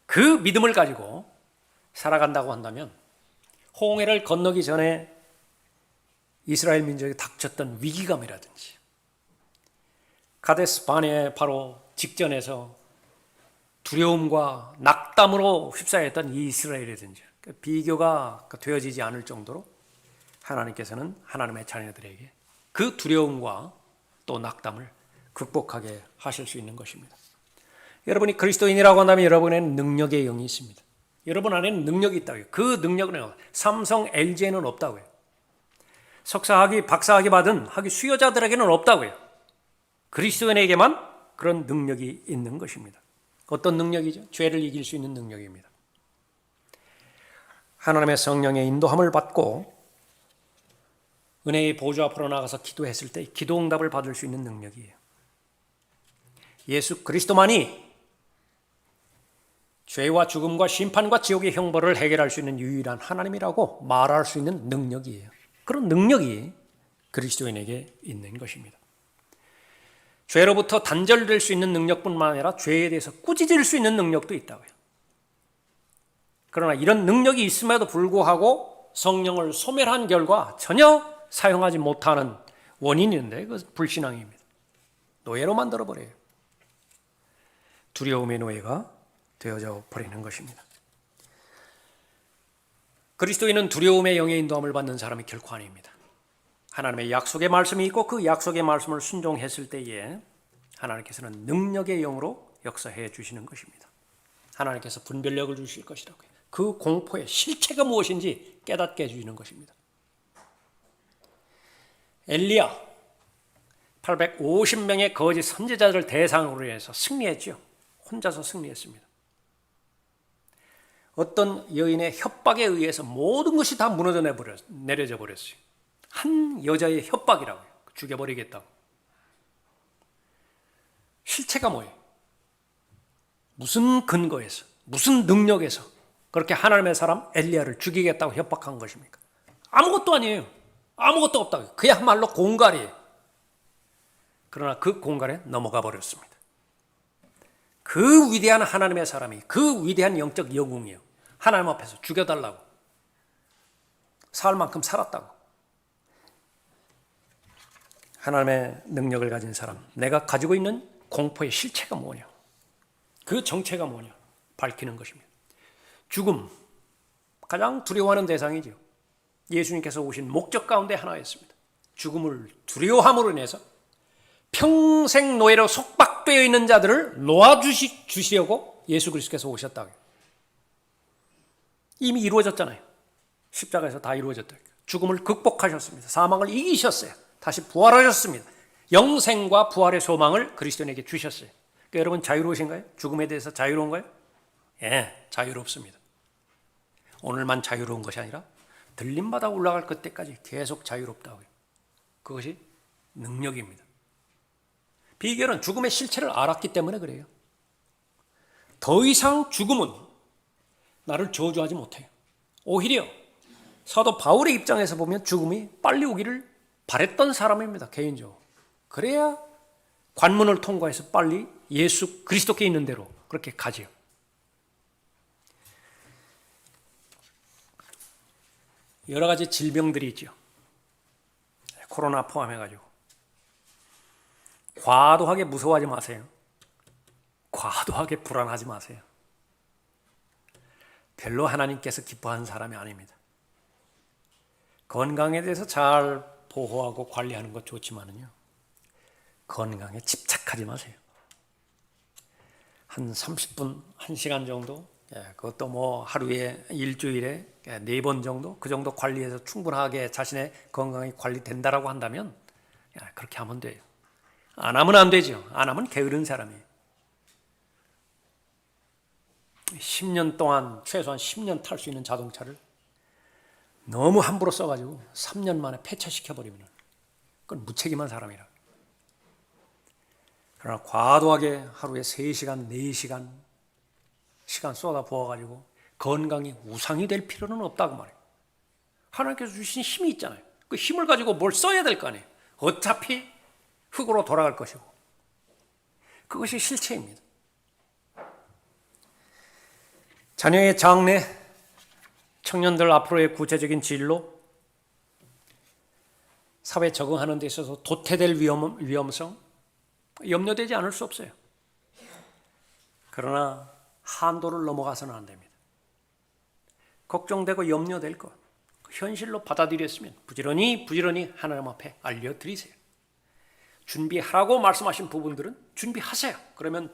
그 믿음을 가지고 살아간다고 한다면, 홍해를 건너기 전에 이스라엘 민족이 닥쳤던 위기감이라든지, 카데스 바네 바로 직전에서 두려움과 낙담으로 휩싸였던 이스라엘이라든지, 비교가 되어지지 않을 정도로 하나님께서는 하나님의 자녀들에게 그 두려움과 또 낙담을 극복하게 하실 수 있는 것입니다. 여러분이 그리스도인이라고 한다면 여러분에는 능력의 영이 있습니다. 여러분 안에는 능력이 있다고요. 그 능력은 삼성 LG에는 없다고요. 석사학위, 박사학위 받은 학위 수요자들에게는 없다고요. 그리스도인에게만 그런 능력이 있는 것입니다. 어떤 능력이죠? 죄를 이길 수 있는 능력입니다. 하나님의 성령의 인도함을 받고 은혜의 보좌 앞으로 나가서 기도했을 때 기도 응답을 받을 수 있는 능력이에요. 예수 그리스도만이 죄와 죽음과 심판과 지옥의 형벌을 해결할 수 있는 유일한 하나님이라고 말할 수 있는 능력이에요. 그런 능력이 그리스도인에게 있는 것입니다. 죄로부터 단절될 수 있는 능력뿐만 아니라 죄에 대해서 꾸짖을 수 있는 능력도 있다고요. 그러나 이런 능력이 있음에도 불구하고 성령을 소멸한 결과 전혀 사용하지 못하는 원인이 있는데, 그것은 불신앙입니다. 노예로 만들어버려요. 두려움의 노예가 되어져 버리는 것입니다. 그리스도인은 두려움의 영의 인도함을 받는 사람이 결코 아닙니다. 하나님의 약속의 말씀이 있고 그 약속의 말씀을 순종했을 때에 하나님께서는 능력의 영으로 역사해 주시는 것입니다. 하나님께서 분별력을 주실 것이라고요. 그 공포의 실체가 무엇인지 깨닫게 해주시는 것입니다. 엘리야 850명의 거짓 선지자들을 대상으로 해서 승리했죠. 혼자서 승리했습니다. 어떤 여인의 협박에 의해서 모든 것이 다 무너져 내려져 버렸어요. 한 여자의 협박이라고요. 죽여버리겠다고. 실체가 뭐예요? 무슨 근거에서, 무슨 능력에서 그렇게 하나님의 사람 엘리야를 죽이겠다고 협박한 것입니까? 아무것도 아니에요. 아무것도 없다고요. 그야말로 공갈이에요. 그러나 그 공갈에 넘어가 버렸습니다. 그 위대한 하나님의 사람이 그 위대한 영적 영웅이에요. 하나님 앞에서 죽여달라고. 살 만큼 살았다고. 하나님의 능력을 가진 사람, 내가 가지고 있는 공포의 실체가 뭐냐, 그 정체가 뭐냐 밝히는 것입니다. 죽음, 가장 두려워하는 대상이죠. 예수님께서 오신 목적 가운데 하나였습니다. 죽음을 두려워함으로 인해서 평생 노예로 속박되어 있는 자들을 놓아주시려고 예수 그리스도께서 오셨다고요. 이미 이루어졌잖아요. 십자가에서 다 이루어졌다. 죽음을 극복하셨습니다. 사망을 이기셨어요. 다시 부활하셨습니다. 영생과 부활의 소망을 그리스도인에게 주셨어요. 그러니까 여러분 자유로우신가요? 죽음에 대해서 자유로운가요? 예, 자유롭습니다. 오늘만 자유로운 것이 아니라 들림받아 올라갈 그때까지 계속 자유롭다고요. 그것이 능력입니다. 비결은 죽음의 실체를 알았기 때문에 그래요. 더 이상 죽음은 나를 저주하지 못해요. 오히려 사도 바울의 입장에서 보면 죽음이 빨리 오기를 바랬던 사람입니다. 개인적으로. 그래야 관문을 통과해서 빨리 예수 그리스도께 있는 대로 그렇게 가지요. 여러 가지 질병들이 있죠. 코로나 포함해가지고. 과도하게 무서워하지 마세요. 과도하게 불안하지 마세요. 별로 하나님께서 기뻐하는 사람이 아닙니다. 건강에 대해서 잘 보호하고 관리하는 것 좋지만은요, 건강에 집착하지 마세요. 한 30분, 1시간 정도, 그것도 뭐 하루에 일주일에 4번 정도, 그 정도 관리해서 충분하게 자신의 건강이 관리된다라고 한다면 그렇게 하면 돼요. 안 하면 안 되죠. 안 하면 게으른 사람이에요. 10년 동안, 최소한 10년 탈 수 있는 자동차를 너무 함부로 써가지고 3년 만에 폐차시켜버리면 그건 무책임한 사람이라. 그러나 과도하게 하루에 3시간, 4시간 시간 쏟아 부어가지고 건강이 우상이 될 필요는 없다고 말해요. 하나님께서 주신 힘이 있잖아요. 그 힘을 가지고 뭘 써야 될 거 아니에요. 어차피 흙으로 돌아갈 것이고. 그것이 실체입니다. 자녀의 장래, 청년들 앞으로의 구체적인 진로, 사회 적응하는 데 있어서 도태될 위험성, 염려되지 않을 수 없어요. 그러나 한도를 넘어가서는 안 됩니다. 걱정되고 염려될 것, 현실로 받아들였으면 부지런히 하나님 앞에 알려드리세요. 준비하라고 말씀하신 부분들은 준비하세요. 그러면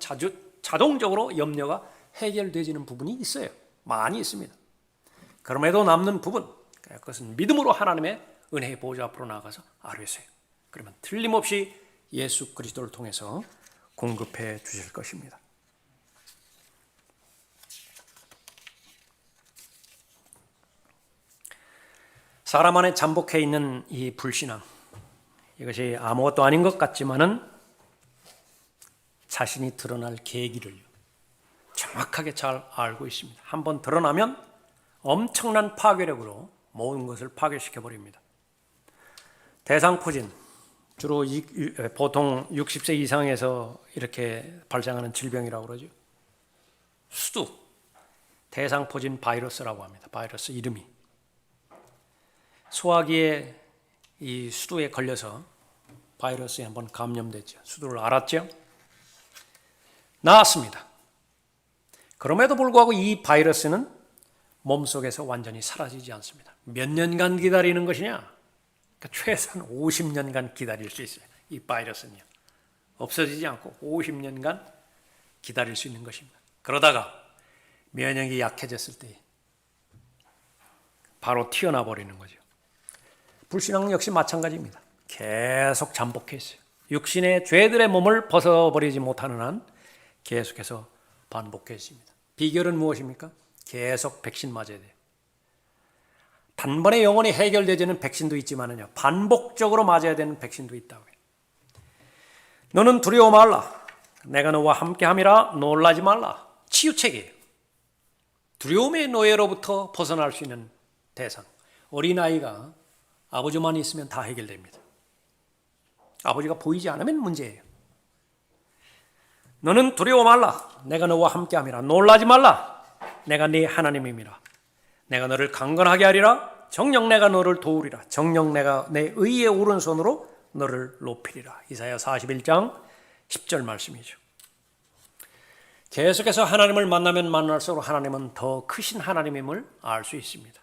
자동적으로 염려가 해결되지는 부분이 있어요. 많이 있습니다. 그럼에도 남는 부분, 그것은 믿음으로 하나님의 은혜의 보좌 앞으로 나아가서 아뢰세요. 그러면 틀림없이 예수 그리스도를 통해서 공급해 주실 것입니다. 사람 안에 잠복해 있는 이 불신앙, 이것이 아무것도 아닌 것 같지만은 자신이 드러날 계기를 정확하게 잘 알고 있습니다. 한번 드러나면 엄청난 파괴력으로 모든 것을 파괴시켜 버립니다. 대상포진, 주로 보통 60세 이상에서 이렇게 발생하는 질병이라고 그러죠. 수두, 대상포진 바이러스라고 합니다. 바이러스 이름이. 소화기에 이 수두에 걸려서 바이러스에 한번 감염됐죠. 수두를 앓았죠. 나았습니다. 그럼에도 불구하고 이 바이러스는 몸속에서 완전히 사라지지 않습니다. 몇 년간 기다리는 것이냐? 그러니까 최소한 50년간 기다릴 수 있어요. 이 바이러스는요. 없어지지 않고 50년간 기다릴 수 있는 것입니다. 그러다가 면역이 약해졌을 때 바로 튀어나와 버리는 거죠. 불신앙 역시 마찬가지입니다. 계속 잠복해 있어요. 육신의 죄들의 몸을 벗어버리지 못하는 한 계속해서 반복해 있습니다. 비결은 무엇입니까? 계속 백신 맞아야 돼요. 단번에 영원히 해결되지는 백신도 있지만요, 반복적으로 맞아야 되는 백신도 있다고요. 너는 두려워 말라. 내가 너와 함께함이라 놀라지 말라. 치유책이에요. 두려움의 노예로부터 벗어날 수 있는 대상. 어린아이가 아버지만 있으면 다 해결됩니다. 아버지가 보이지 않으면 문제예요. 너는 두려워 말라. 내가 너와 함께함이라. 놀라지 말라. 내가 네 하나님임이라. 내가 너를 강건하게 하리라. 정녕 내가 너를 도우리라. 정녕 내가 내 의의 오른손으로 너를 높이리라. 이사야 41장 10절 말씀이죠. 계속해서 하나님을 만나면 만날수록 하나님은 더 크신 하나님임을 알 수 있습니다.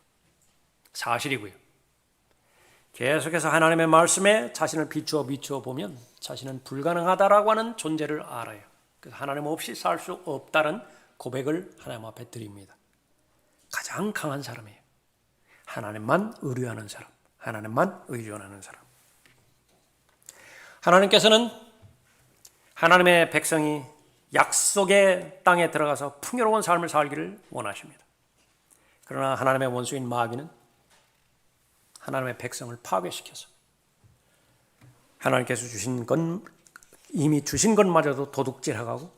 사실이고요. 계속해서 하나님의 말씀에 자신을 비추어 보면 자신은 불가능하다라고 하는 존재를 알아요. 그래서 하나님 없이 살 수 없다는 고백을 하나님 앞에 드립니다. 가장 강한 사람이에요. 하나님만 의뢰하는 사람, 하나님만 의존하는 사람. 하나님께서는 하나님의 백성이 약속의 땅에 들어가서 풍요로운 삶을 살기를 원하십니다. 그러나 하나님의 원수인 마귀는 하나님의 백성을 파괴시켜서 하나님께서 주신 건 이미 주신 것마저도 도둑질하고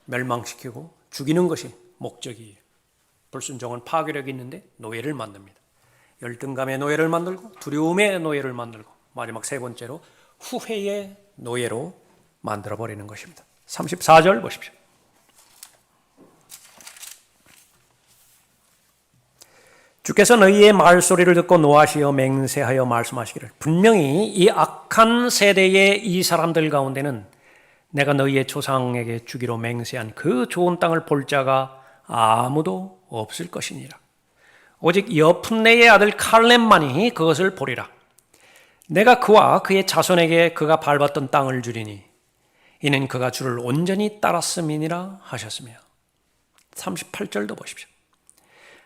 멸망시키고 죽이는 것이 목적이에요. 불순종은 파괴력이 있는데 노예를 만듭니다. 열등감의 노예를 만들고 두려움의 노예를 만들고 마지막 세 번째로 후회의 노예로 만들어버리는 것입니다. 34절 보십시오. 주께서 너희의 말소리를 듣고 노하시어 맹세하여 말씀하시기를 분명히 이 악한 세대의 이 사람들 가운데는 내가 너희의 조상에게 주기로 맹세한 그 좋은 땅을 볼 자가 아무도 없을 것이니라. 오직 여푼네의 아들 칼렙만이 그것을 보리라. 내가 그와 그의 자손에게 그가 밟았던 땅을 주리니 이는 그가 주를 온전히 따랐음이니라 하셨으며 38절도 보십시오.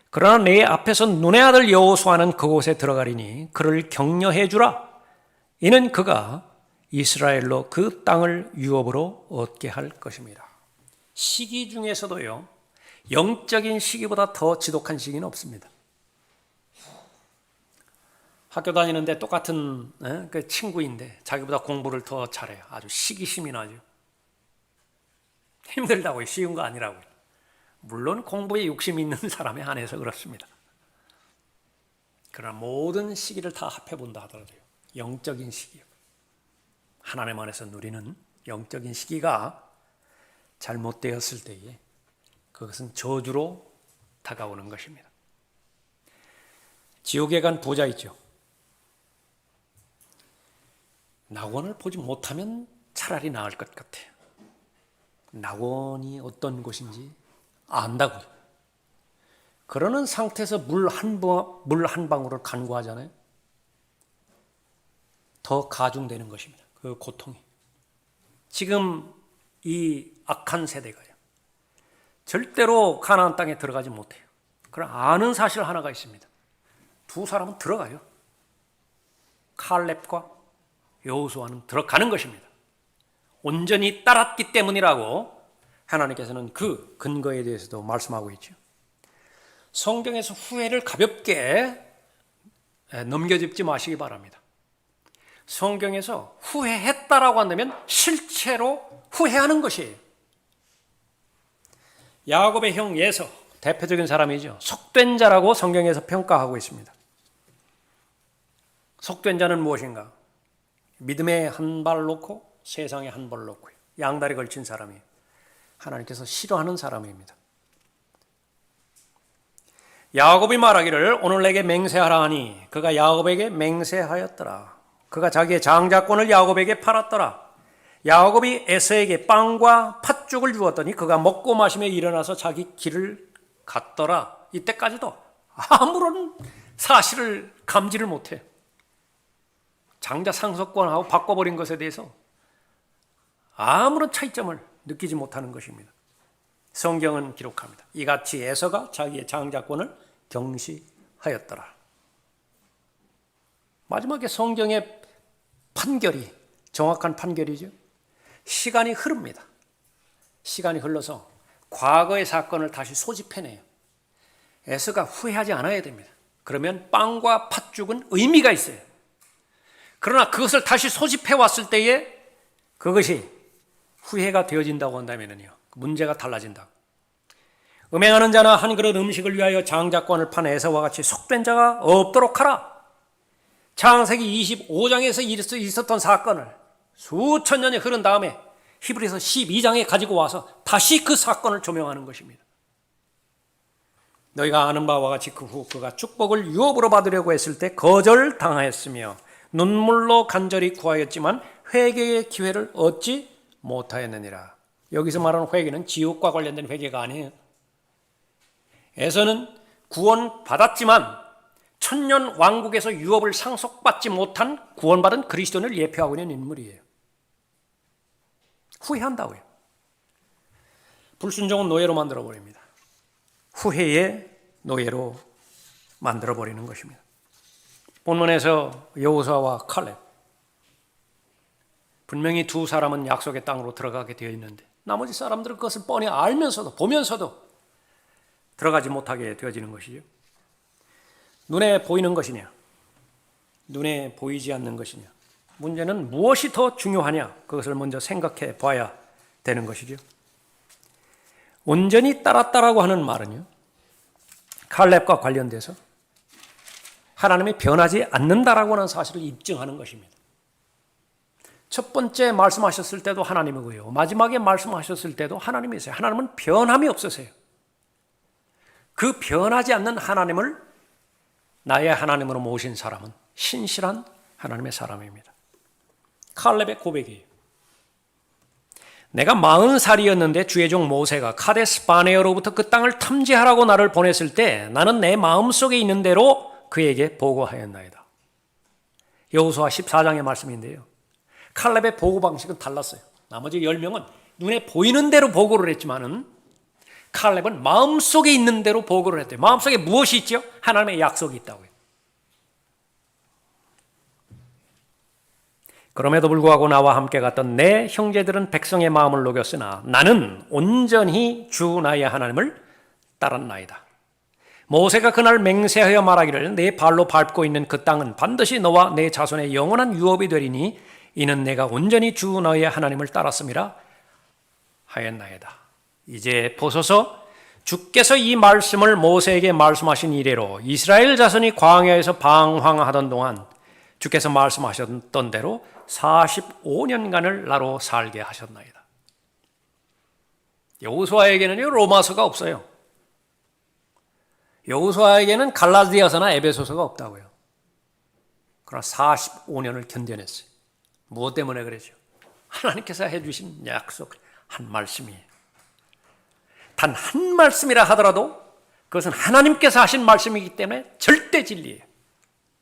그러나 내 앞에서 눈의 아들 여호수아는 그곳에 들어가리니 그를 격려해 주라. 이는 그가 이스라엘로 그 땅을 유업으로 얻게 할 것입니다. 시기 중에서도요, 영적인 시기보다 더 지독한 시기는 없습니다. 학교 다니는데 똑같은 그 친구인데 자기보다 공부를 더 잘해요. 아주 시기심이 나죠. 힘들다고요. 쉬운 거 아니라고요. 물론 공부에 욕심이 있는 사람에 한해서 그렇습니다. 그러나 모든 시기를 다 합해본다 하더라도요, 영적인 시기요, 하나님 안에서 누리는 영적인 시기가 잘못되었을 때에 그것은 저주로 다가오는 것입니다. 지옥에 간 부자 있죠. 낙원을 보지 못하면 차라리 나을 것 같아요. 낙원이 어떤 곳인지 안다고요. 그러는 상태에서 물 한 방울을 간구하잖아요. 더 가중되는 것입니다. 그 고통이. 지금 이 악한 세대가요, 절대로 가나안 땅에 들어가지 못해요. 그러나 아는 사실 하나가 있습니다. 두 사람은 들어가요. 칼렙과 여호수아는 들어가는 것입니다. 온전히 따랐기 때문이라고 하나님께서는 그 근거에 대해서도 말씀하고 있죠. 성경에서 후회를 가볍게 넘겨짚지 마시기 바랍니다. 성경에서 후회했다라고 한다면 실제로 후회하는 것이에요. 야곱의 형 예서, 대표적인 사람이죠. 속된 자라고 성경에서 평가하고 있습니다. 속된 자는 무엇인가? 믿음에 한 발 놓고 세상에 한 발 놓고요. 양다리 걸친 사람이에요. 하나님께서 싫어하는 사람입니다. 야곱이 말하기를 오늘 내게 맹세하라 하니 그가 야곱에게 맹세하였더라. 그가 자기의 장자권을 야곱에게 팔았더라. 야곱이 에서에게 빵과 팥죽을 주었더니 그가 먹고 마시며 일어나서 자기 길을 갔더라. 이때까지도 아무런 사실을 감지를 못해요. 장자 상속권하고 바꿔버린 것에 대해서 아무런 차이점을 느끼지 못하는 것입니다. 성경은 기록합니다. 이같이 에서가 자기의 장자권을 경시하였더라. 마지막에 성경의 판결이 정확한 판결이죠. 시간이 흐릅니다. 시간이 흘러서 과거의 사건을 다시 소집해내요. 에서가 후회하지 않아야 됩니다. 그러면 빵과 팥죽은 의미가 있어요. 그러나 그것을 다시 소집해 왔을 때에 그것이 후회가 되어진다고 한다면요, 문제가 달라진다. 음행하는 자나 한 그릇 음식을 위하여 장자권을 판 에서와 같이 속된 자가 없도록 하라. 창세기 25장에서 있었던 사건을 수천 년이 흐른 다음에 히브리서 12장에 가지고 와서 다시 그 사건을 조명하는 것입니다. 너희가 아는 바와 같이 그 후 그가 축복을 유업으로 받으려고 했을 때 거절당하였으며 눈물로 간절히 구하였지만 회개의 기회를 얻지 못하였느니라. 여기서 말하는 회개는 지옥과 관련된 회개가 아니에요. 에서는 구원받았지만 천년 왕국에서 유업을 상속받지 못한 구원받은 그리스도인을 예표하고 있는 인물이에요. 후회한다고요. 불순종은 노예로 만들어버립니다. 후회의 노예로 만들어버리는 것입니다. 본문에서 여호수아와 칼렙, 분명히 두 사람은 약속의 땅으로 들어가게 되어 있는데 나머지 사람들은 그것을 뻔히 알면서도 보면서도 들어가지 못하게 되어지는 것이죠. 눈에 보이는 것이냐, 눈에 보이지 않는 것이냐, 문제는 무엇이 더 중요하냐, 그것을 먼저 생각해 봐야 되는 것이죠. 온전히 따랐다라고 하는 말은요, 칼렙과 관련돼서 하나님이 변하지 않는다라고 하는 사실을 입증하는 것입니다. 첫 번째 말씀하셨을 때도 하나님이고요, 마지막에 말씀하셨을 때도 하나님이세요. 하나님은 변함이 없으세요. 그 변하지 않는 하나님을 나의 하나님으로 모신 사람은 신실한 하나님의 사람입니다. 칼렙의 고백이에요. 내가 40살이었는데 주의 종 모세가 카데스 바네아로부터 그 땅을 탐지하라고 나를 보냈을 때 나는 내 마음속에 있는 대로 그에게 보고하였나이다. 여호수아 14장의 말씀인데요, 칼렙의 보고 방식은 달랐어요. 나머지 10명은 눈에 보이는 대로 보고를 했지만은 칼렙은 마음속에 있는 대로 보고를 했대요. 마음속에 무엇이 있죠? 하나님의 약속이 있다고요. 그럼에도 불구하고 나와 함께 갔던 내 형제들은 백성의 마음을 녹였으나 나는 온전히 주 나의 하나님을 따랐나이다. 모세가 그날 맹세하여 말하기를 내 발로 밟고 있는 그 땅은 반드시 너와 내 자손의 영원한 유업이 되리니 이는 내가 온전히 주 너의 하나님을 따랐음이라 하였나이다. 이제 보소서, 주께서 이 말씀을 모세에게 말씀하신 이래로 이스라엘 자손이 광야에서 방황하던 동안 주께서 말씀하셨던 대로 45년간을 나로 살게 하셨나이다. 여호수아에게는요, 로마서가 없어요. 여호수아에게는 갈라디아서나 에베소서가 없다고요. 그러나 45년을 견뎌냈어요. 무엇 때문에 그랬죠? 하나님께서 해주신 약속 한 말씀이에요. 단 한 말씀이라 하더라도 그것은 하나님께서 하신 말씀이기 때문에 절대 진리예요.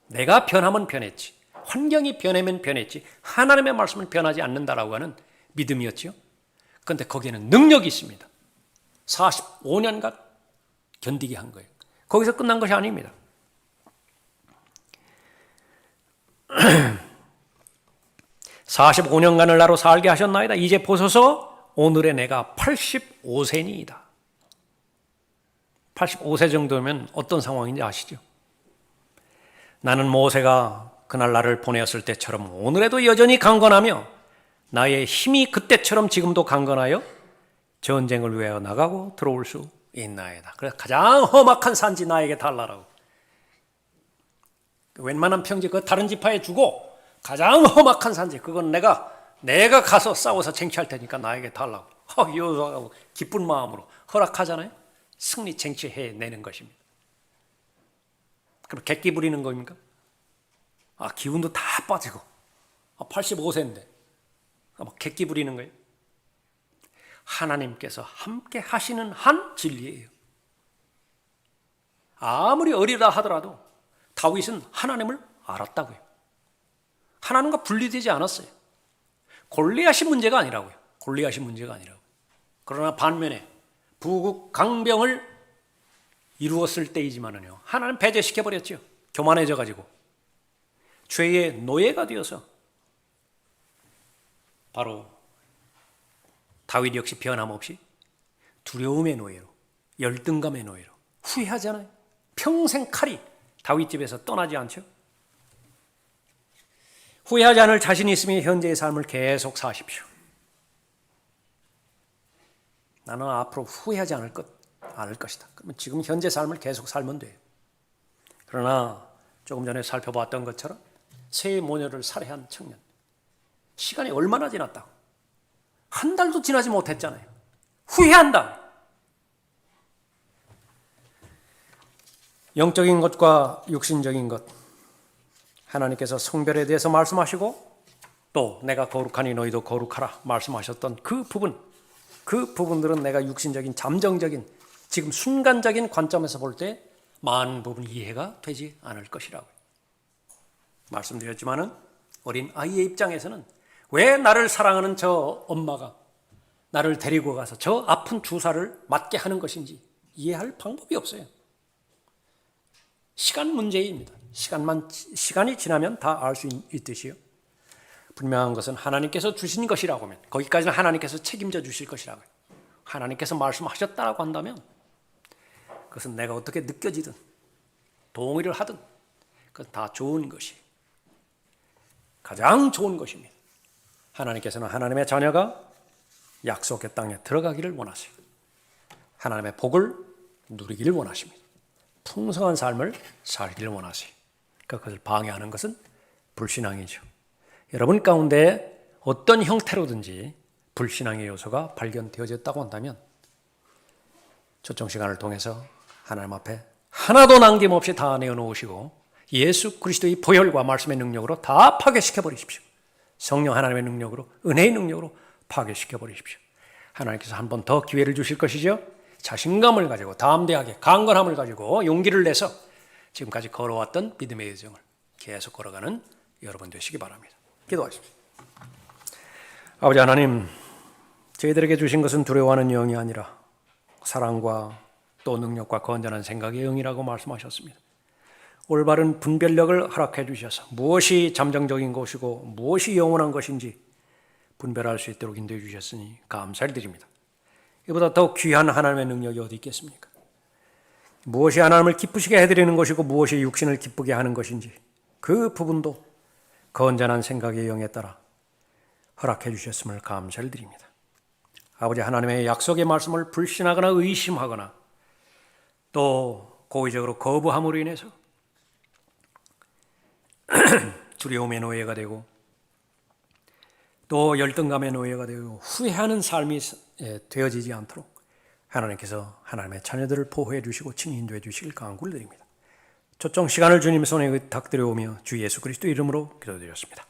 내가 변하면 변했지, 환경이 변하면 변했지, 하나님의 말씀은 변하지 않는다라고 하는 믿음이었죠. 그런데 거기에는 능력이 있습니다. 45년간 견디게 한 거예요. 거기서 끝난 것이 아닙니다. (45년간을) 나로 살게 하셨나이다. 이제 보소서, 오늘의 내가 85세니이다. 85세 정도면 어떤 상황인지 아시죠? 나는 모세가 그날 나를 보내었을 때처럼 오늘에도 여전히 강건하며 나의 힘이 그때처럼 지금도 강건하여 전쟁을 위하여 나가고 들어올 수 있나이다. 그래서 가장 험악한 산지 나에게 달라라고. 웬만한 평지 그 다른 지파에 주고 가장 험악한 산지 그건 내가 가서 싸워서 쟁취할 테니까 나에게 달라고. 여호수아가 기쁜 마음으로 허락하잖아요. 승리 쟁취해내는 것입니다. 그럼 객기 부리는 겁니까? 기운도 다 빠지고 85세인데 객기 부리는 거예요. 하나님께서 함께 하시는 한 진리예요. 아무리 어리다 하더라도 다윗은 하나님을 알았다고요. 하나님과 분리되지 않았어요. 골리앗이 문제가 아니라고요. 골리앗이 문제가 아니라고. 그러나 반면에 부국 강병을 이루었을 때이지만은요, 하나님 배제시켜버렸죠. 교만해져가지고 죄의 노예가 되어서 바로 다윗 역시 변함없이 두려움의 노예로, 열등감의 노예로 후회하잖아요. 평생 칼이 다윗 집에서 떠나지 않죠. 후회하지 않을 자신이 있으면 현재의 삶을 계속 사십시오. 나는 앞으로 후회하지 않을 것이다. 그러면 지금 현재 삶을 계속 살면 돼요. 그러나 조금 전에 살펴봤던 것처럼 새 모녀를 살해한 청년, 시간이 얼마나 지났다고? 한 달도 지나지 못했잖아요. 후회한다. 영적인 것과 육신적인 것, 하나님께서 성별에 대해서 말씀하시고 또 내가 거룩하니 너희도 거룩하라 말씀하셨던 그 부분들은 내가 육신적인 잠정적인 지금 순간적인 관점에서 볼 때 많은 부분 이해가 되지 않을 것이라고 말씀드렸지만은 어린 아이의 입장에서는 왜 나를 사랑하는 저 엄마가 나를 데리고 가서 저 아픈 주사를 맞게 하는 것인지 이해할 방법이 없어요. 시간 문제입니다. 시간이 지나면 다 알 수 있듯이요. 분명한 것은 하나님께서 주신 것이라고 하면 거기까지는 하나님께서 책임져 주실 것이라고 해요. 하나님께서 말씀하셨다고 한다면 그것은 내가 어떻게 느껴지든 동의를 하든 그건 다 좋은 것이 가장 좋은 것입니다. 하나님께서는 하나님의 자녀가 약속의 땅에 들어가기를 원하세요. 하나님의 복을 누리기를 원하십니다. 풍성한 삶을 살기를 원하세요. 그것을 방해하는 것은 불신앙이죠. 여러분 가운데 어떤 형태로든지 불신앙의 요소가 발견되어졌다고 한다면 초청 시간을 통해서 하나님 앞에 하나도 남김없이 다 내어놓으시고 예수 그리스도의 보혈과 말씀의 능력으로 다 파괴시켜 버리십시오. 성령 하나님의 능력으로, 은혜의 능력으로 파괴시켜 버리십시오. 하나님께서 한 번 더 기회를 주실 것이죠. 자신감을 가지고 담대하게 강건함을 가지고 용기를 내서 지금까지 걸어왔던 믿음의 여정을 계속 걸어가는 여러분 되시기 바랍니다. 기도하십시오. 아버지 하나님, 저희들에게 주신 것은 두려워하는 영이 아니라 사랑과 또 능력과 건전한 생각의 영이라고 말씀하셨습니다. 올바른 분별력을 허락해 주셔서 무엇이 잠정적인 것이고 무엇이 영원한 것인지 분별할 수 있도록 인도해 주셨으니 감사를 드립니다. 이보다 더 귀한 하나님의 능력이 어디 있겠습니까? 무엇이 하나님을 기쁘시게 해드리는 것이고 무엇이 육신을 기쁘게 하는 것인지 그 부분도 건전한 생각의 영에 따라 허락해 주셨음을 감사를 드립니다. 아버지 하나님의 약속의 말씀을 불신하거나 의심하거나 또 고의적으로 거부함으로 인해서 두려움의 노예가 되고 또 열등감의 노예가 되고 후회하는 삶이 되어지지 않도록 하나님께서 하나님의 자녀들을 보호해 주시고 친히 인도해 주시길 간구를 드립니다. 초청 시간을 주님 손에 의탁드려오며 주 예수 그리스도 이름으로 기도드렸습니다.